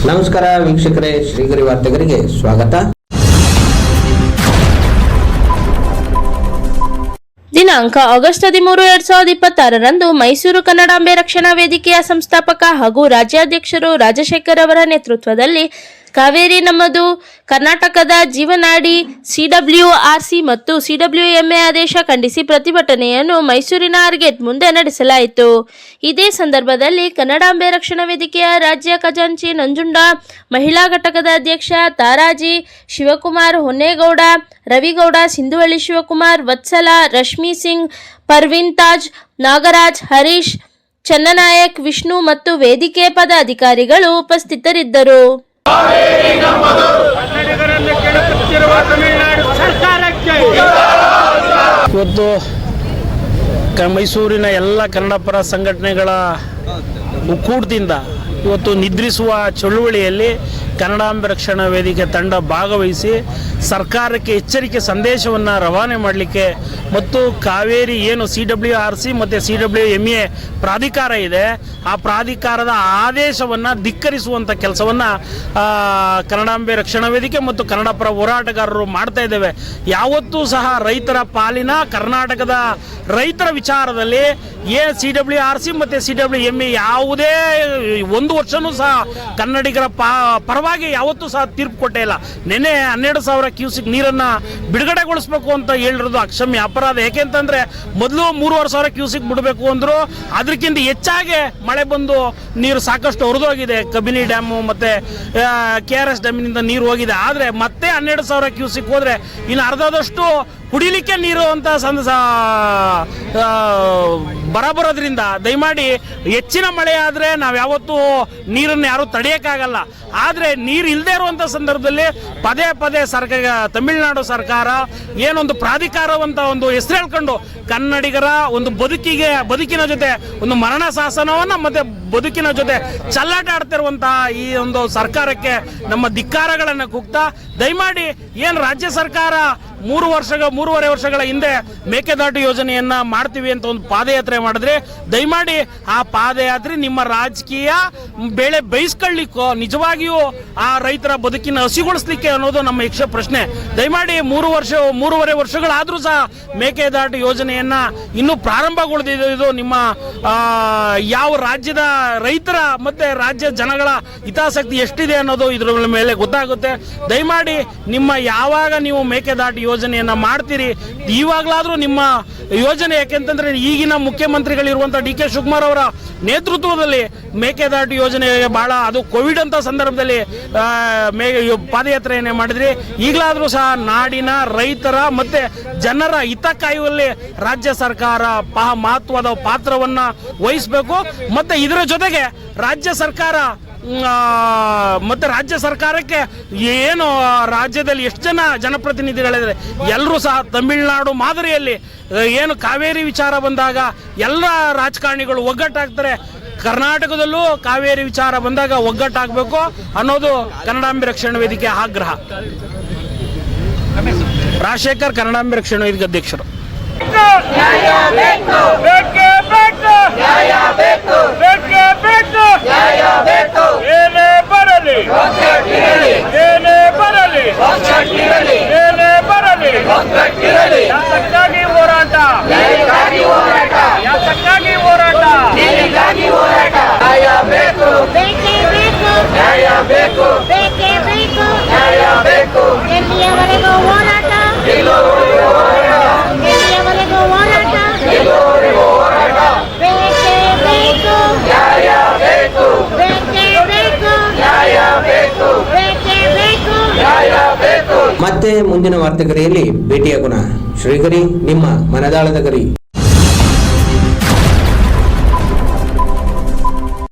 ನಮಸ್ಕಾರ ವೀಕ್ಷಕರೇ, ಶ್ರೀಗರಿ ವಾರ್ತೆಗರಿಗೆ ಸ್ವಾಗತ. ದಿನಾಂಕ ಆಗಸ್ಟ್ 13, 2026ರಂದು ಮೈಸೂರು ಕನ್ನಡಾಂಬೆ ರಕ್ಷಣಾ ವೇದಿಕೆಯ ಸಂಸ್ಥಾಪಕ ಹಾಗೂ ರಾಜ್ಯಾಧ್ಯಕ್ಷರು ರಾಜಶೇಖರ್ ಅವರ ನೇತೃತ್ವದಲ್ಲಿ ಕಾವೇರಿ ನಮ್ಮದು ಕರ್ನಾಟಕದ ಜೀವನಾಡಿ CWRC ಮತ್ತು CWMA ಆದೇಶ ಖಂಡಿಸಿ ಪ್ರತಿಭಟನೆಯನ್ನು ಮೈಸೂರಿನ ಆರ್ಗೇಟ್ ಮುಂದೆ ನಡೆಸಲಾಯಿತು. ಇದೇ ಸಂದರ್ಭದಲ್ಲಿ ಕನ್ನಡಾಂಬೆ ರಕ್ಷಣಾ ವೇದಿಕೆಯ ರಾಜ್ಯ ಖಜಾಂಚಿ ನಂಜುಂಡ, ಮಹಿಳಾ ಘಟಕದ ಅಧ್ಯಕ್ಷ ತಾರಾಜಿ, ಶಿವಕುಮಾರ್, ಹೊನ್ನೇಗೌಡ, ರವಿಗೌಡ, ಸಿಂಧುವಳ್ಳಿ ಶಿವಕುಮಾರ್, ವತ್ಸಲ, ರಶ್ಮಿ ಸಿಂಗ್, ಪರ್ವೀನ್ ತಾಜ್, ನಾಗರಾಜ್, ಹರೀಶ್, ಚನ್ನನಾಯಕ್, ವಿಷ್ಣು ಮತ್ತು ವೇದಿಕೆ ಪದಾಧಿಕಾರಿಗಳು ಉಪಸ್ಥಿತರಿದ್ದರು. ಇವತ್ತು ಮೈಸೂರಿನ ಎಲ್ಲ ಕನ್ನಡ ಪರ ಸಂಘಟನೆಗಳ ಒಕ್ಕೂಟದಿಂದ ಇವತ್ತು ನಿದ್ರಿಸುವ ಚಳುವಳಿಯಲ್ಲಿ ಕನ್ನಡಾಂಬೆ ರಕ್ಷಣಾ ವೇದಿಕೆ ತಂಡ ಭಾಗವಹಿಸಿ ಸರ್ಕಾರಕ್ಕೆ ಎಚ್ಚರಿಕೆ ಸಂದೇಶವನ್ನು ರವಾನೆ ಮಾಡಲಿಕ್ಕೆ ಮತ್ತು ಕಾವೇರಿ ಏನು CWRC ಮತ್ತು CWMA ಪ್ರಾಧಿಕಾರ ಇದೆ, ಆ ಪ್ರಾಧಿಕಾರದ ಆದೇಶವನ್ನು ಧಿಕ್ಕರಿಸುವಂಥ ಕೆಲಸವನ್ನು ಕನ್ನಡಾಂಬೆ ರಕ್ಷಣಾ ವೇದಿಕೆ ಮತ್ತು ಕನ್ನಡ ಪರ ಹೋರಾಟಗಾರರು ಮಾಡ್ತಾ ಇದ್ದೇವೆ. ಯಾವತ್ತೂ ಸಹ ರೈತರ ಪಾಲಿನ ಕರ್ನಾಟಕದ ರೈತರ ವಿಚಾರದಲ್ಲಿ CWRC ಮತ್ತು CWMA ಯಾವುದೇ ಒಂದು ವರ್ಷವೂ ಸಹ ಕನ್ನಡಿಗರ ಪರವಾಗಿ ಯಾವತ್ತೂ ಸಹ ತೀರ್ಪು ಕೊಟ್ಟೇ ಇಲ್ಲ. ನೆನ್ನೆ 12,000 ಕ್ಯೂಸಿಕ್ ನೀರನ್ನು ಬಿಡುಗಡೆಗೊಳಿಸಬೇಕು ಅಂತ ಹೇಳಿರೋದು ಅಕ್ಷಮ್ಯ ಅಪರಾಧ. ಏಕೆಂತಂದರೆ ಮೊದಲು 3,500 ಕ್ಯೂಸಿಕ್ ಬಿಡಬೇಕು ಅಂದರು, ಅದಕ್ಕಿಂತ ಹೆಚ್ಚಾಗಿ ಮಳೆ ಬಂದು ನೀರು ಸಾಕಷ್ಟು ಹೊರದೋಗಿದೆ. ಕಬಿನಿ ಡ್ಯಾಮು ಮತ್ತು KRS ಡ್ಯಾಮಿನಿಂದ ನೀರು ಹೋಗಿದೆ. ಆದರೆ ಮತ್ತೆ 12,000 ಕ್ಯೂಸಿಕ್ ಹೋದರೆ ಇನ್ನು ಅರ್ಧದಷ್ಟು ಕುಡಿಲಿಕ್ಕೆ ನೀರು ಅಂತ ಬರಬರೋದ್ರಿಂದ ದಯಮಾಡಿ ಹೆಚ್ಚಿನ ಮಳೆ ಆದರೆ ನಾವು ಯಾವತ್ತೂ ನೀರನ್ನು ಯಾರೂ ತಡೆಯೋಕ್ಕಾಗಲ್ಲ. ಆದರೆ ನೀರು ಇಲ್ಲದೆ ಇರುವಂಥ ಸಂದರ್ಭದಲ್ಲಿ ಪದೇ ಪದೇ ತಮಿಳುನಾಡು ಸರ್ಕಾರ ಏನೊಂದು ಪ್ರಾಧಿಕಾರವಂತ ಒಂದು ಹೆಸರು ಹೇಳ್ಕೊಂಡು ಕನ್ನಡಿಗರ ಒಂದು ಬದುಕಿನ ಜೊತೆ ಒಂದು ಮರಣ ಶಾಸನವನ್ನು ಮತ್ತು ಬದುಕಿನ ಜೊತೆ ಚಲ್ಲಾಟ ಆಡ್ತಿರುವಂತಹ ಈ ಒಂದು ಸರ್ಕಾರಕ್ಕೆ ನಮ್ಮ ಧಿಕ್ಕಾರಗಳನ್ನು ಕೂಗ್ತಾ, ದಯಮಾಡಿ ಏನು ರಾಜ್ಯ ಸರ್ಕಾರ 3.5 ವರ್ಷಗಳ ಹಿಂದೆ ಮೇಕೆದಾಟು ಯೋಜನೆಯನ್ನ ಮಾಡ್ತೀವಿ ಅಂತ ಒಂದು ಪಾದಯಾತ್ರೆ ಮಾಡಿದ್ರೆ, ದಯಮಾಡಿ ಆ ಪಾದಯಾತ್ರೆ ನಿಮ್ಮ ರಾಜಕೀಯ ಬೆಳೆ ಬಯಸ್ಕೊಳ್ಳಿಕ್ಕೋ ನಿಜವಾಗಿಯೂ ಆ ರೈತರ ಬದುಕಿನ ಹಸಿಗೊಳಿಸ್ಲಿಕ್ಕೆ ಅನ್ನೋದು ನಮ್ಮ ಯಕ್ಷ ಪ್ರಶ್ನೆ. ದಯಮಾಡಿ 3.5 ವರ್ಷಗಳಾದರೂ ಸಹ ಮೇಕೆದಾಟು ಯೋಜನೆಯನ್ನ ಇನ್ನೂ ಪ್ರಾರಂಭಗೊಳಿಸಿದ್ದು ನಿಮ್ಮ ಯಾವ ರಾಜ್ಯದ ರೈತರ ಮತ್ತೆ ರಾಜ್ಯ ಜನಗಳ ಹಿತಾಸಕ್ತಿ ಎಷ್ಟಿದೆ ಅನ್ನೋದು ಇದರ ಮೇಲೆ ಗೊತ್ತಾಗುತ್ತೆ. ದಯಮಾಡಿ ಯಾವಾಗ ನೀವು ಮೇಕೆದಾಟು ಯೋಜನೆಯನ್ನ ಮಾಡ್ತೀರಿ, ಇವಾಗಲಾದರೂ ನಿಮ್ಮ ಯೋಜನೆ, ಯಾಕೆಂತಂದ್ರೆ ಈಗಿನ ಮುಖ್ಯಮಂತ್ರಿಗಳಿರುವಂಥ DK ಶಿವಕುಮಾರ್ ಅವರ ನೇತೃತ್ವದಲ್ಲಿ ಮೇಕೆದಾಟು ಯೋಜನೆಗೆ ಬಹಳ ಅದು ಕೋವಿಡ್ ಅಂತ ಸಂದರ್ಭದಲ್ಲಿ ಪಾದಯಾತ್ರೆಯನ್ನೇ ಮಾಡಿದ್ರಿ. ಈಗಲಾದರೂ ಸಹ ನಾಡಿನ ರೈತರ ಮತ್ತೆ ಜನರ ಹಿತ ಕಾಯುವಲ್ಲಿ ರಾಜ್ಯ ಸರ್ಕಾರ ಮಹತ್ವದ ಪಾತ್ರವನ್ನ ವಹಿಸಬೇಕು. ಮತ್ತೆ ಇದರ ಜೊತೆಗೆ ರಾಜ್ಯ ಸರ್ಕಾರಕ್ಕೆ ಏನು ರಾಜ್ಯದಲ್ಲಿ ಎಷ್ಟು ಜನ ಜನಪ್ರತಿನಿಧಿಗಳಿದ್ದಾರೆ ಎಲ್ಲರೂ ಸಹ ತಮಿಳುನಾಡು ಮಾದರಿಯಲ್ಲಿ ಏನು ಕಾವೇರಿ ವಿಚಾರ ಬಂದಾಗ ಎಲ್ಲ ರಾಜಕಾರಣಿಗಳು ಒಗ್ಗಟ್ಟಾಗ್ತಾರೆ. ಕರ್ನಾಟಕದಲ್ಲೂ ಕಾವೇರಿ ವಿಚಾರ ಬಂದಾಗ ಒಗ್ಗಟ್ಟಾಗಬೇಕು ಅನ್ನೋದು ಕನ್ನಡಾಂಬೆ ರಕ್ಷಣಾ ವೇದಿಕೆ ಆಗ್ರಹ. ರಾಜಶೇಖರ್, ಕನ್ನಡಾಂಬೆ ರಕ್ಷಣಾ ವೇದಿಕೆ ಅಧ್ಯಕ್ಷರು. ಏನೇ ಬರಲಿ ಯಾತಕ್ಕಾಗಿ ಹೋರಾಟ, ಯಾತಕ್ಕಾಗಿ ಹೋರಾಟ, ನ್ಯಾಯ ಬೇಕು, ನ್ಯಾಯ ಬೇಕು, ನ್ಯಾಯ ಬೇಕು, ಎಲ್ಲಿಯವರೆಗೂ ಹೋರಾಟ, ಎಲ್ಲಿಯವರೆಗೂ ಹೋರಾಟ, ಬೇಕೇ ಬೇಕು, ನ್ಯಾಯ ಬೇಕು, ಬೇಕೇ ಬೇಕು, ನ್ಯಾಯ ಬೇಕು, ಬೇಕೇ ಬೇಕು, ನ್ಯಾಯ ಬೇಕು. ಮತ್ತೆ ಮುಂದಿನ ವಾರ್ತೆಗರಿಯಲ್ಲಿ ಭೇಟಿಯಾಗೋಣ. ಶ್ರೀಗರಿ, ನಿಮ್ಮ ಮನದಾಳದ ಗರಿ.